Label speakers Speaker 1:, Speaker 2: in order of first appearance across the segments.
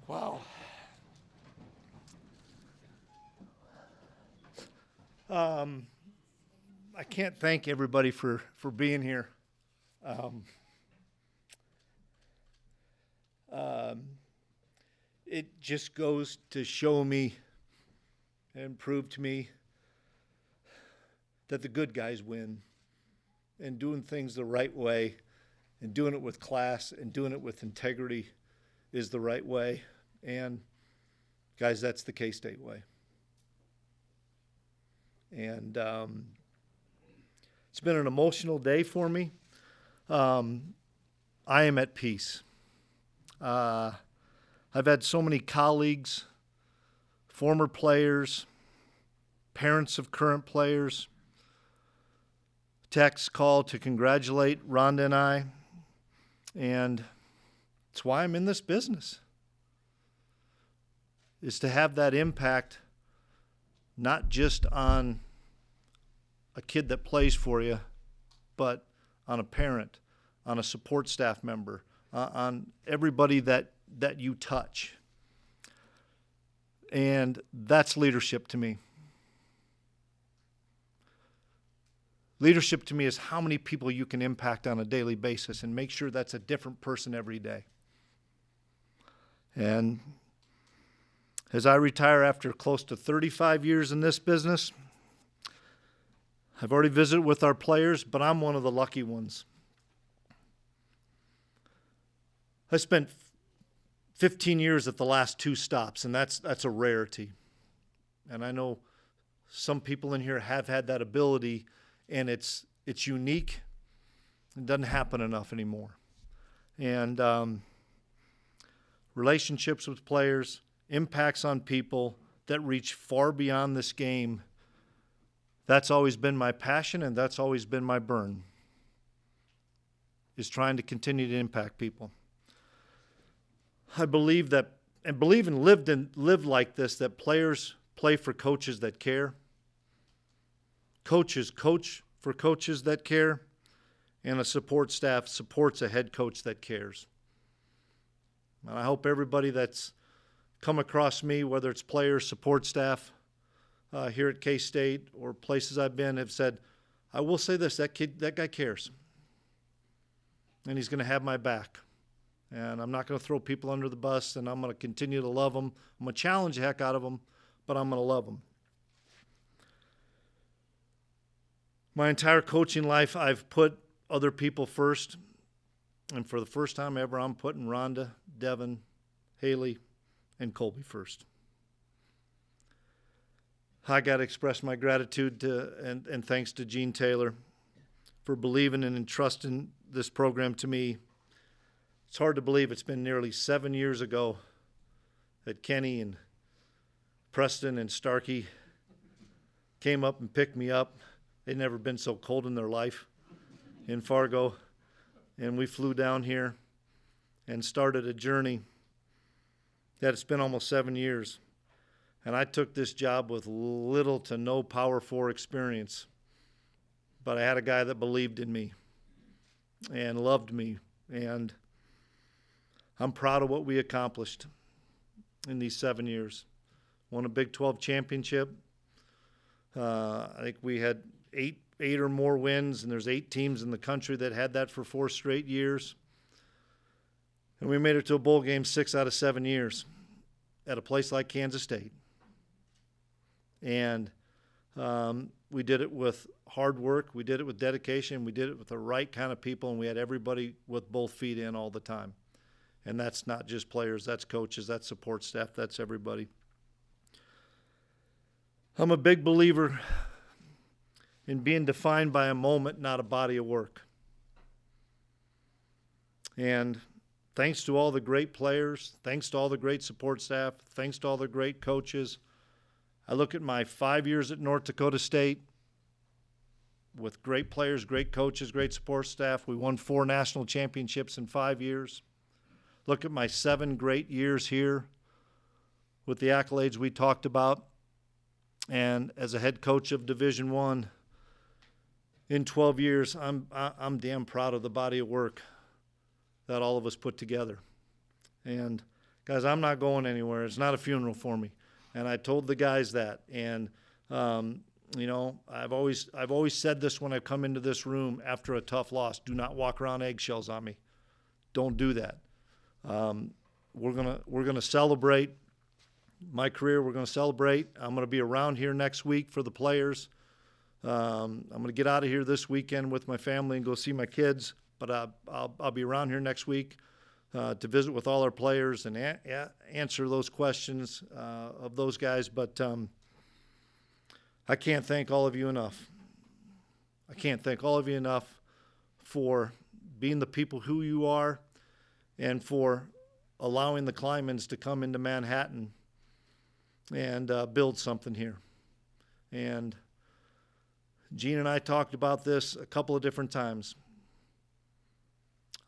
Speaker 1: Wow. I can't thank everybody for being here. Um, it just goes to show me and prove to me that the good guys win, and doing things the right way and doing it with class and doing it with integrity is the right way. And guys, that's the K-State way. And it's been an emotional day for me. I am at peace. I've had so many colleagues, former players, parents of current players, text, call to congratulate Rhonda and I. And it's why I'm in this business, is to have that impact not just on a kid that plays for you, but on a parent, on a support staff member, on everybody that you touch. And that's leadership to me. Leadership to me is how many people you can impact on a daily basis and make sure that's a different person every day. And as I retire after close to 35 years in this business, I've already visited with our players, but I'm one of the lucky ones. I spent 15 years at the last two stops, and that's a rarity. And I know some people in here have had that ability, and it's unique. It doesn't happen enough anymore. And relationships with players, impacts on people that reach far beyond this game, that's always been my passion, and that's always been my burn, is trying to continue to impact people. I believe that, and believe and live like this, that players play for coaches that care. Coaches coach for coaches that care, and a support staff supports a head coach that cares. And I hope everybody that's come across me, whether it's players, support staff here at K-State or places I've been, have said, I will say this, that guy cares. And he's going to have my back. And I'm not going to throw people under the bus, and I'm going to continue to love them. I'm going to challenge the heck out of them, but I'm going to love them. My entire coaching life, I've put other people first. And for the first time ever, I'm putting Rhonda, Devin, Haley, and Colby first. I got to express my gratitude to and thanks to Gene Taylor for believing and entrusting this program to me. It's hard to believe it's been nearly 7 years ago that Kenny and Preston and Starkey came up and picked me up. They'd never been so cold in their life in Fargo. And we flew down here and started a journey that it's been almost 7 years. And I took this job with little to no Power 4 experience. But I had a guy that believed in me and loved me. And I'm proud of what we accomplished in these 7 years. Won a Big 12 championship. I think we had eight or more wins, and there's 8 teams in the country that had that for 4 straight years. And we made it to a bowl game 6 out of 7 years at a place like Kansas State. And we did it with hard work, we did it with dedication, we did it with the right kind of people, and we had everybody with both feet in all the time. And that's not just players, that's coaches, that's support staff, that's everybody. I'm a big believer in being defined by a moment, not a body of work. And thanks to all the great players, thanks to all the great support staff, thanks to all the great coaches, I look at my 5 years at North Dakota State with great players, great coaches, great support staff. We won 4 national championships in 5 years. Look at my 7 great years here with the accolades we talked about. And as a head coach of Division I, in 12 years, I'm damn proud of the body of work that all of us put together. And guys, I'm not going anywhere. It's not a funeral for me. And I told the guys that. And, you know, I've always said this when I come into this room after a tough loss. Do not walk around eggshells on me. Don't do that. We're gonna celebrate my career. We're gonna celebrate. I'm gonna be around here next week for the players. I'm gonna get out of here this weekend with my family and go see my kids. But I'll be around here next week to visit with all our players and answer those questions of those guys. But I can't thank all of you enough. I can't thank all of you enough for being the people who you are and for allowing the Kleimans to come into Manhattan and build something here. And Gene and I talked about this a couple of different times.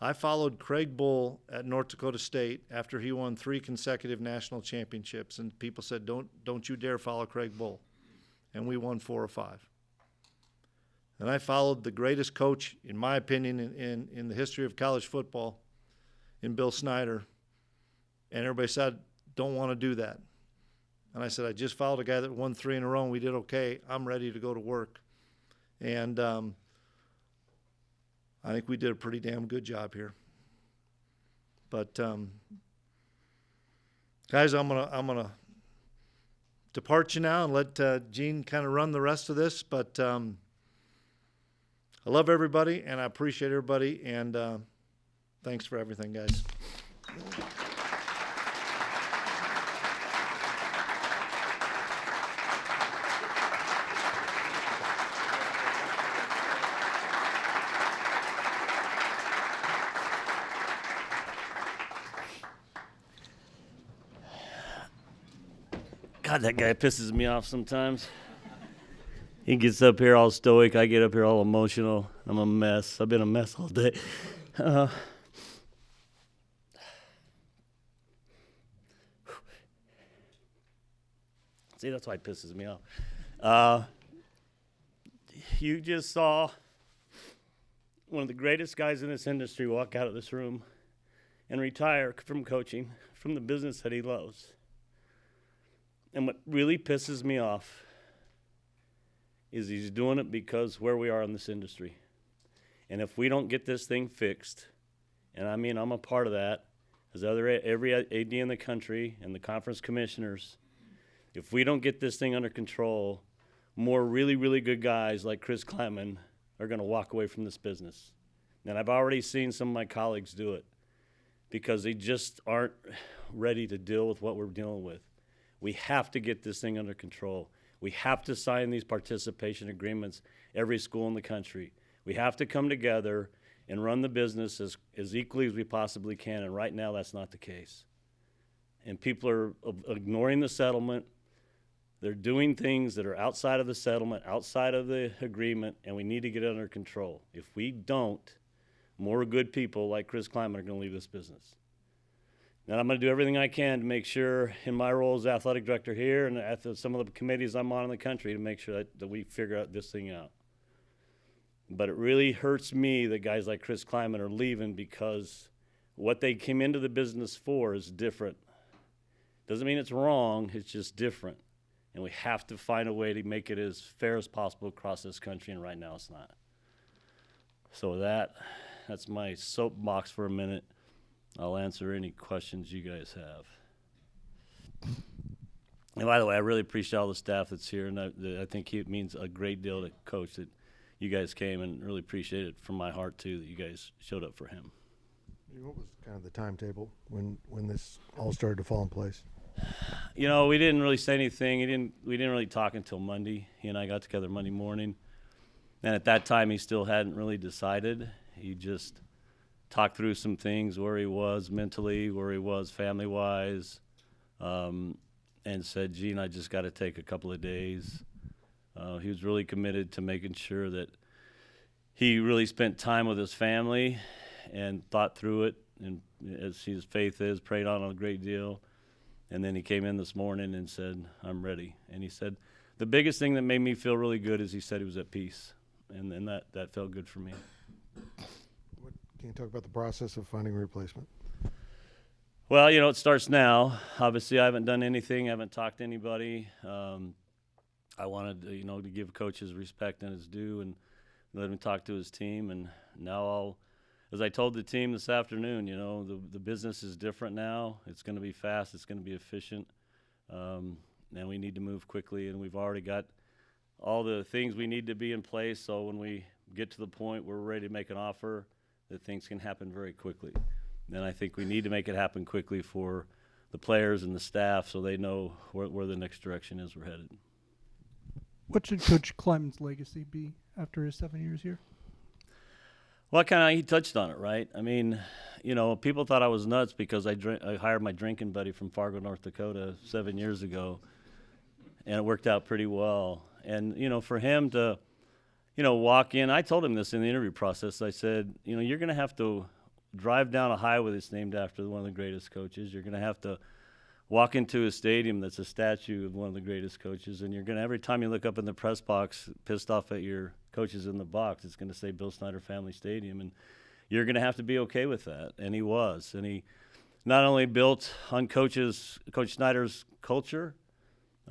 Speaker 1: I followed Craig Bull at North Dakota State after he won 3 consecutive national championships, and people said, don't you dare follow Craig Bull. And we won 4 or 5. And I followed the greatest coach, in my opinion, in the history of college football, in Bill Snyder. And everybody said, don't want to do that. And I said, I just followed a guy that won 3 in a row, and we did okay. I'm ready to go to work. And I think we did a pretty damn good job here. But guys, I'm gonna depart you now and let Gene kind of run the rest of this. But I love everybody, and I appreciate everybody, and thanks for everything, guys.
Speaker 2: God, that guy pisses me off sometimes. He gets up here all stoic. I get up here all emotional. I'm a mess. I've been a mess all day. See, that's why it pisses me off. You just saw one of the greatest guys in this industry walk out of this room and retire from coaching, from the business that he loves. And what really pisses me off is he's doing it because where we are in this industry. And if we don't get this thing fixed, and I mean I'm a part of that, as every AD in the country and the conference commissioners, if we don't get this thing under control, more really, really good guys like Chris Kleiman are going to walk away from this business. And I've already seen some of my colleagues do it because they just aren't ready to deal with what we're dealing with. We have to get this thing under control. We have to sign these participation agreements, every school in the country. We have to come together and run the business as equally as we possibly can, and right now that's not the case. And people are ignoring the settlement. They're doing things that are outside of the settlement, outside of the agreement, and we need to get it under control. If we don't, more good people like Chris Kleiman are going to leave this business. And I'm going to do everything I can to make sure, in my role as athletic director here and at some of the committees I'm on in the country, to make sure that we figure out this thing out. But it really hurts me that guys like Chris Kleiman are leaving because what they came into the business for is different. Doesn't mean it's wrong, it's just different. And we have to find a way to make it as fair as possible across this country, and right now it's not. So with that's my soapbox for a minute. I'll answer any questions you guys have. And by the way, I really appreciate all the staff that's here, and I think it means a great deal to Coach that you guys came, and really appreciate it from my heart, too, that you guys showed up for him.
Speaker 3: What was kind of the timetable when this all started to fall in place?
Speaker 2: You know, we didn't really say anything. We didn't really talk until Monday. He and I got together Monday morning, and at that time he still hadn't really decided. He just talked through some things, where he was mentally, where he was family-wise, and said, Gene, I just got to take a couple of days. He was really committed to making sure that he really spent time with his family and thought through it, and as his faith is, prayed on it a great deal. And then he came in this morning and said, I'm ready. And he said, the biggest thing that made me feel really good is he said he was at peace. And that felt good for me.
Speaker 3: Can you talk about the process of finding a replacement?
Speaker 2: Well, it starts now. Obviously, I haven't done anything. I haven't talked to anybody. I wanted, to give coaches respect and his due and let him talk to his team. And now as I told the team this afternoon, the business is different now. It's going to be fast. It's going to be efficient. And we need to move quickly. And we've already got all the things we need to be in place. So when we get to the point where we're ready to make an offer, that things can happen very quickly. And I think we need to make it happen quickly for the players and the staff so they know where the next direction is we're headed.
Speaker 4: What should Coach Kleiman's legacy be after his 7 years here?
Speaker 2: Well, he touched on it, right? I mean, people thought I was nuts because I hired my drinking buddy from Fargo, North Dakota 7 years ago, and it worked out pretty well. And, for him to, walk in, I told him this in the interview process. I said, you're going to have to drive down a highway that's named after one of the greatest coaches. You're going to have to walk into a stadium that's a statue of one of the greatest coaches, and you're going to, every time you look up in the press box, pissed off at your coaches in the box, it's going to say Bill Snyder Family Stadium, and you're going to have to be okay with that. And he was. And he not only built on Coach Snyder's culture,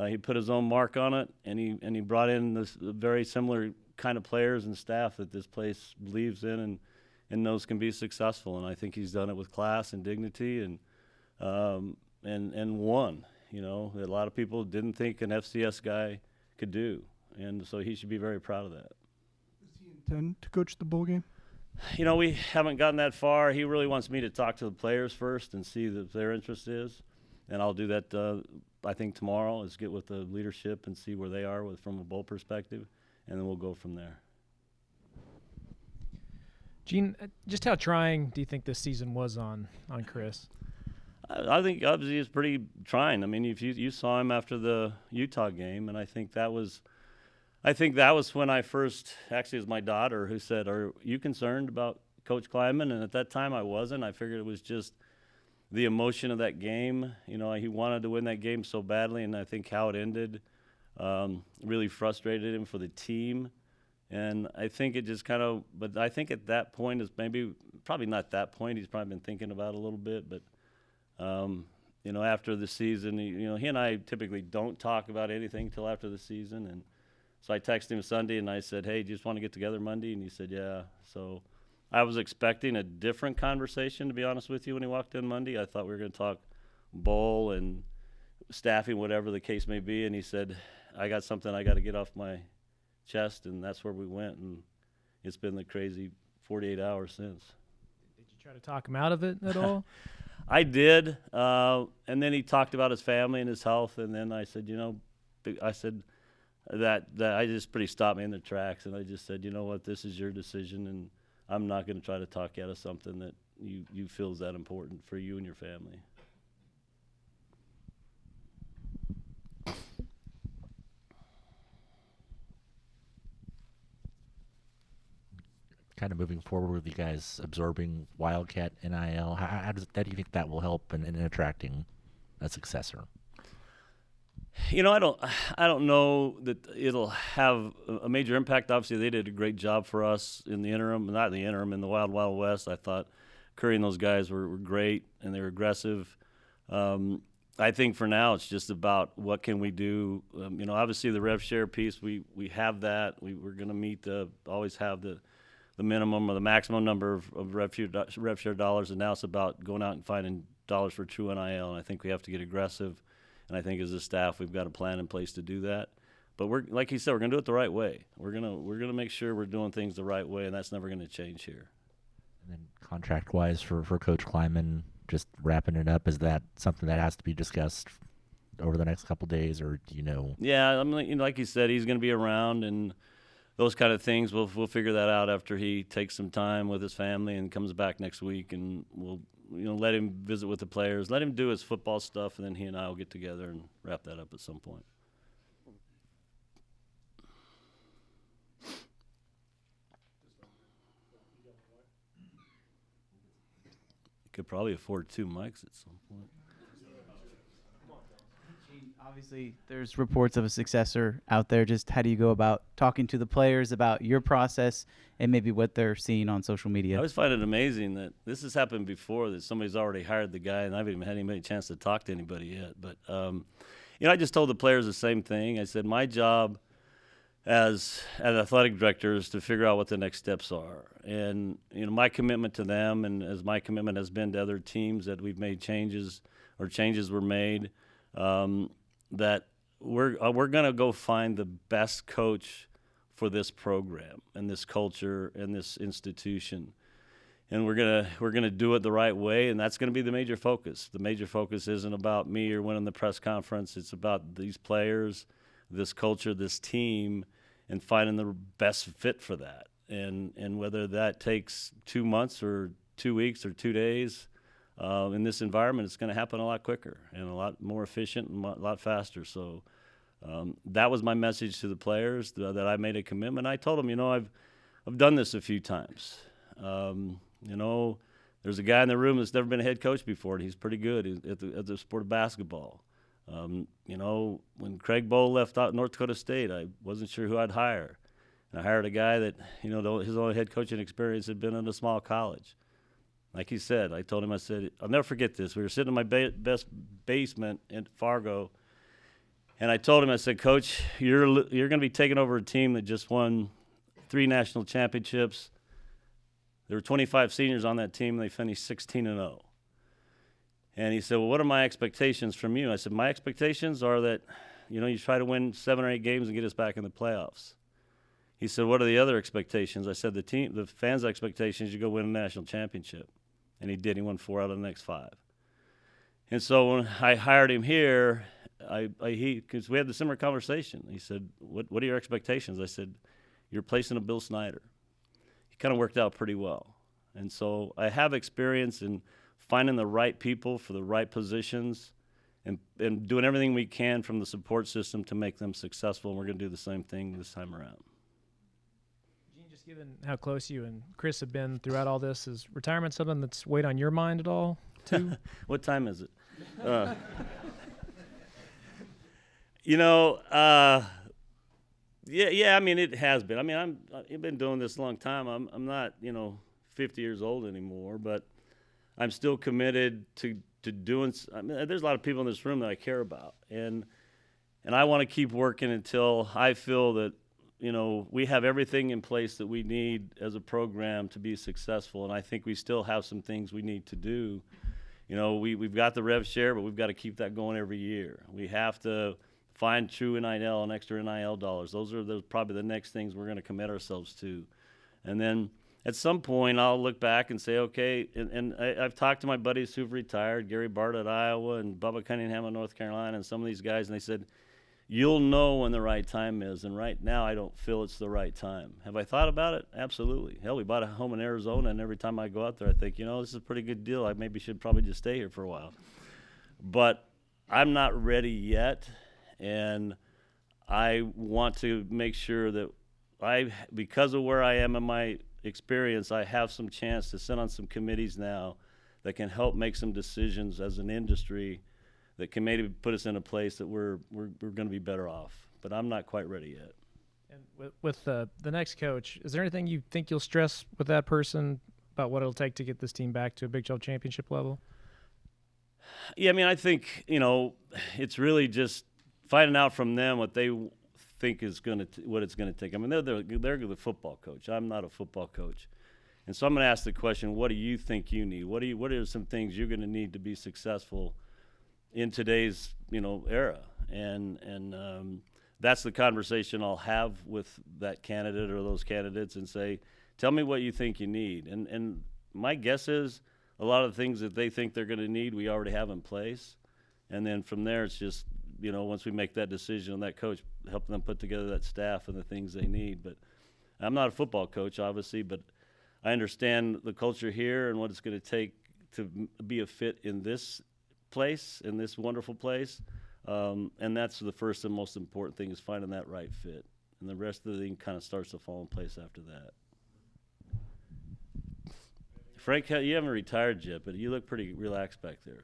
Speaker 2: he put his own mark on it, and he brought in this very similar kind of players and staff that this place believes in and knows can be successful. And I think he's done it with class and dignity and won, that a lot of people didn't think an FCS guy could do. And so he should be very proud of that.
Speaker 4: Does he intend to coach the bowl game?
Speaker 2: We haven't gotten that far. He really wants me to talk to the players first and see what their interest is. And I'll do that, I think, tomorrow, is get with the leadership and see where they are from a bowl perspective, and then we'll go from there.
Speaker 5: Gene, just how trying do you think this season was on Chris?
Speaker 2: I think obviously it's pretty trying. I mean, if you saw him after the Utah game, and I think that was when I first, actually it was my daughter who said, "Are you concerned about Coach Kleiman?" And at that time I wasn't. I figured it was just the emotion of that game. He wanted to win that game so badly, and I think how it ended really frustrated him for the team. And I think it just but I think at that point is probably not that point. He's probably been thinking about it a little bit, but after the season, he and I typically don't talk about anything till after the season. And so I texted him Sunday and I said, "Hey, do you just want to get together Monday?" And he said, "Yeah." So I was expecting a different conversation, to be honest with you, when he walked in Monday. I thought we were going to talk bowl and staffing, whatever the case may be. And he said, "I got something I got to get off my chest," and that's where we went. And it's been the crazy 48 hours since.
Speaker 5: Did you try to talk him out of it at all?
Speaker 2: I did, and then he talked about his family and his health, and then I said, that I just pretty stopped me in the tracks, and I just said, "You know what, this is your decision, and I'm not going to try to talk you out of something that you feel is that important for you and your family."
Speaker 6: Kind of moving forward with you guys absorbing Wildcat NIL, how do you think that will help in attracting a successor?
Speaker 2: I don't know that it'll have a major impact. Obviously, they did a great job for us in the interim, not in the interim, in the Wild Wild West. I thought Curry and those guys were great, and they were aggressive. I think for now it's just about what can we do. Obviously the rev share piece, we have that. We're going to meet always have the minimum or the maximum number of rev share dollars, and now it's about going out and finding dollars for true NIL, and I think we have to get aggressive, and I think as a staff we've got a plan in place to do that. But we're, like you said, we're going to do it the right way. We're gonna make sure we're doing things the right way, and that's never going to change here.
Speaker 6: And then contract-wise for Coach Kleiman, just wrapping it up, is that something that has to be discussed over the next couple days, or do you know?
Speaker 2: Yeah, I mean, like you said, he's going to be around, and those kind of things, we'll figure that out after he takes some time with his family and comes back next week, and we'll let him visit with the players, let him do his football stuff, and then he and I will get together and wrap that up at some point. Could probably afford 2 mics at some point.
Speaker 7: mean, obviously, there's reports of a successor out there. Just how do you go about talking to the players about your process and maybe what they're seeing on social
Speaker 2: I
Speaker 7: media?
Speaker 2: always find it amazing that this has happened before, that somebody's already hired the guy, and I haven't even had any chance to talk to anybody yet. But, I just told the players the same thing. I said, my job as an athletic director is to figure out what the next steps are. And, my commitment to them, and as my commitment has been to other teams that we've made changes or changes were made, that we're going to go find the best coach for this program and this culture and this institution, and we're gonna do it the right way, and that's going to be the major focus. The major focus isn't about me or winning the press conference. It's about these players, this culture, this team, and finding the best fit for that. And whether that takes 2 months or 2 weeks or 2 days, in this environment, it's going to happen a lot quicker and a lot more efficient and a lot faster. So that was my message to the players, that I made a commitment. I told them, I've done this a few times. There's a guy in the room that's never been a head coach before, and he's pretty good at the sport of basketball. When Craig Bowl left out North Dakota State, I wasn't sure who I'd hire. And I hired a guy that, his only head coaching experience had been in a small college. Like he said, I told him, I said, I'll never forget this. We were sitting in my best basement in Fargo, and I told him, I said, Coach, you're going to be taking over a team that just won 3 national championships. There were 25 seniors on that team, and they finished 16-0. And he said, well, what are my expectations from you? I said, my expectations are that, you try to win 7 or 8 games and get us back in the playoffs. He said, what are the other expectations? I said, the fans' expectations, you go win a national championship. And he did. He won 4 out of the next 5. And so when I hired him here, because we had the similar conversation. He said, what are your expectations? I said, you're replacing a Bill Snyder. He kind of worked out pretty well. And so I have experience in finding the right people for the right positions and doing everything we can from the support system to make them successful. And we're going to do the same thing this time around.
Speaker 5: Just given how close you and Chris have been throughout all this, is retirement something that's weighed on your mind at all, too?
Speaker 2: What time is it? Yeah. I mean, it has been. I mean, I've been doing this a long time. I'm not, 50 years old anymore, but I'm still committed to doing. I mean, there's a lot of people in this room that I care about, and I want to keep working until I feel that, we have everything in place that we need as a program to be successful. And I think we still have some things we need to do. We've got the rev share, but we've got to keep that going every year. We have to find true NIL and extra NIL dollars. Those are probably the next things we're going to commit ourselves to. And then at some point, I'll look back and say, okay, and I've talked to my buddies who've retired, Gary Bart at Iowa and Bubba Cunningham at North Carolina, and some of these guys, and they said, you'll know when the right time is, and right now I don't feel it's the right time. Have I thought about it? Absolutely. Hell, we bought a home in Arizona, and every time I go out there, I think, this is a pretty good deal. I maybe should probably just stay here for a while. But I'm not ready yet, and I want to make sure that because of where I am in my experience, I have some chance to sit on some committees now that can help make some decisions as an industry that can maybe put us in a place that we're going to be better off. But I'm not quite ready yet.
Speaker 5: And with the next coach, is there anything you think you'll stress with that person about what it'll take to get this team back to a Big 12 championship level?
Speaker 2: Yeah, I mean, I think, it's really just finding out from them what they think is what it's going to take. I mean, they're the football coach. I'm not a football coach. And so I'm going to ask the question, what do you think you need? What are some things you're going to need to be successful in today's era? And that's the conversation I'll have with that candidate or those candidates, and say, tell me what you think you need. And my guess is a lot of the things that they think they're going to need, we already have in place. And then from there, it's just, once we make that decision on that coach, helping them put together that staff and the things they need. But I'm not a football coach, obviously, but I understand the culture here and what it's going to take to be a fit in this place, in this wonderful place. And that's the first and most important thing, is finding that right fit. And the rest of the thing kind of starts to fall in place after that. Frank, you haven't retired yet, but you look pretty relaxed back there.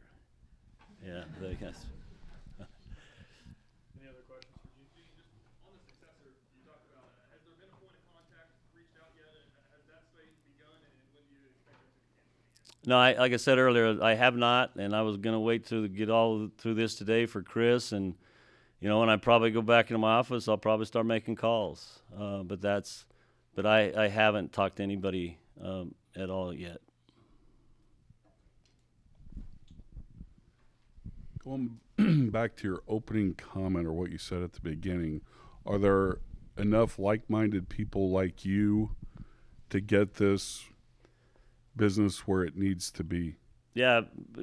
Speaker 2: Yeah, I guess. No, like I said earlier, I have not, and I was going to wait to get all through this today for Chris, and when I probably go back into my office, I'll probably start making calls. But I haven't talked to anybody at all yet.
Speaker 8: Going back to your opening comment or what you said at the beginning, are there enough like-minded people like you to get this business where it needs to be?
Speaker 2: Yeah,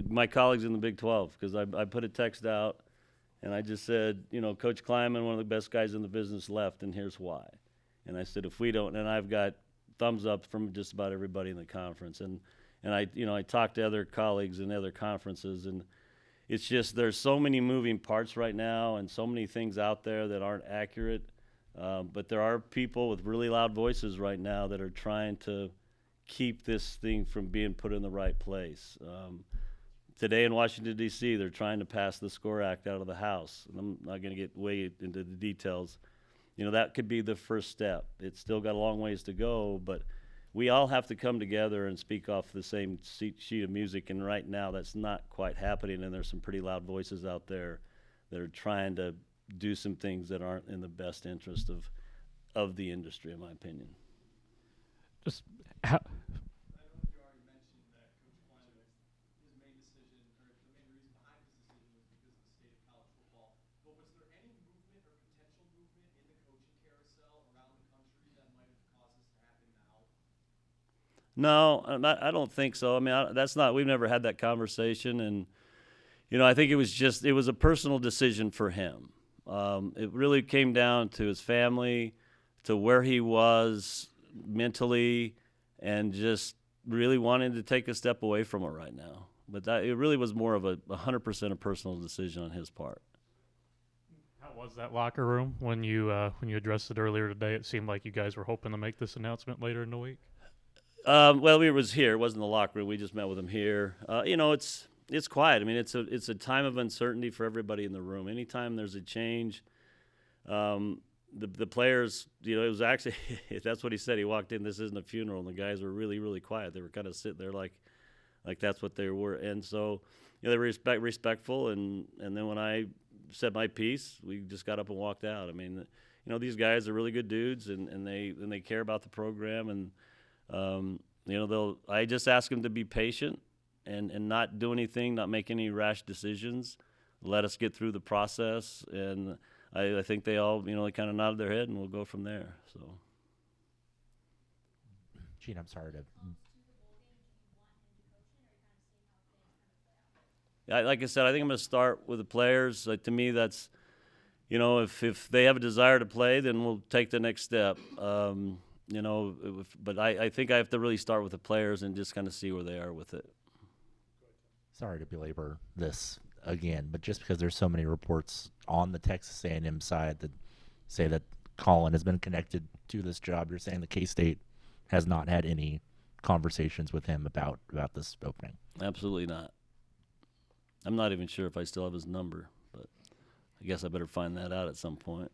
Speaker 2: my colleagues in the Big 12, because I put a text out, and I just said, Coach Kleiman, one of the best guys in the business, left, and here's why. And I said, if we don't, and I've got thumbs up from just about everybody in the conference. And I talked to other colleagues in other conferences, and it's just there's so many moving parts right now and so many things out there that aren't accurate. But there are people with really loud voices right now that are trying to keep this thing from being put in the right place. Today in Washington, D.C., they're trying to pass the SCORE Act out of the House. And I'm not going to get way into the details. That could be the first step. It's still got a long ways to go, but we all have to come together and speak off the same sheet of music, and right now that's not quite happening, and there's some pretty loud voices out there that are trying to do some things that aren't in the best interest of the industry, in my opinion.
Speaker 5: Just how,
Speaker 2: No, I don't think so. I mean, we've never had that conversation. And, I think it was a personal decision for him. It really came down to his family, to where he was mentally, and just really wanting to take a step away from it right now. But it really was more of 100% a personal decision on his part.
Speaker 9: How was that locker room when you addressed it earlier today? It seemed like you guys were hoping to make this announcement later in the week.
Speaker 2: Well, we was here. It wasn't the locker room. We just met with him here. It's quiet. I mean, it's a time of uncertainty for everybody in the room. Anytime there's a change, the players, it was actually that's what he said. He walked in. This isn't a funeral, and the guys were really, really quiet. They were kind of sitting there like that's what they were. And so, they were respectful. And then when I said my piece, we just got up and walked out. I mean, these guys are really good dudes, and they care about the program. And I just ask them to be patient and not do anything, not make any rash decisions. Let us get through the process, and I think they all, they kind of nodded their head, and we'll go from there. So,
Speaker 6: Gene, I'm sorry to.
Speaker 2: Like I said, I think I'm going to start with the players. To me, that's, if they have a desire to play, then we'll take the next step. But I think I have to really start with the players and just kind of see where they are with it.
Speaker 6: Sorry to belabor this again, but just because there's so many reports on the Texas A&M side that say that Colin has been connected to this job, you're saying the K-State has not had any conversations with him about this opening?
Speaker 2: Absolutely not. I'm not even sure if I still have his number, but I guess I better find that out at some point.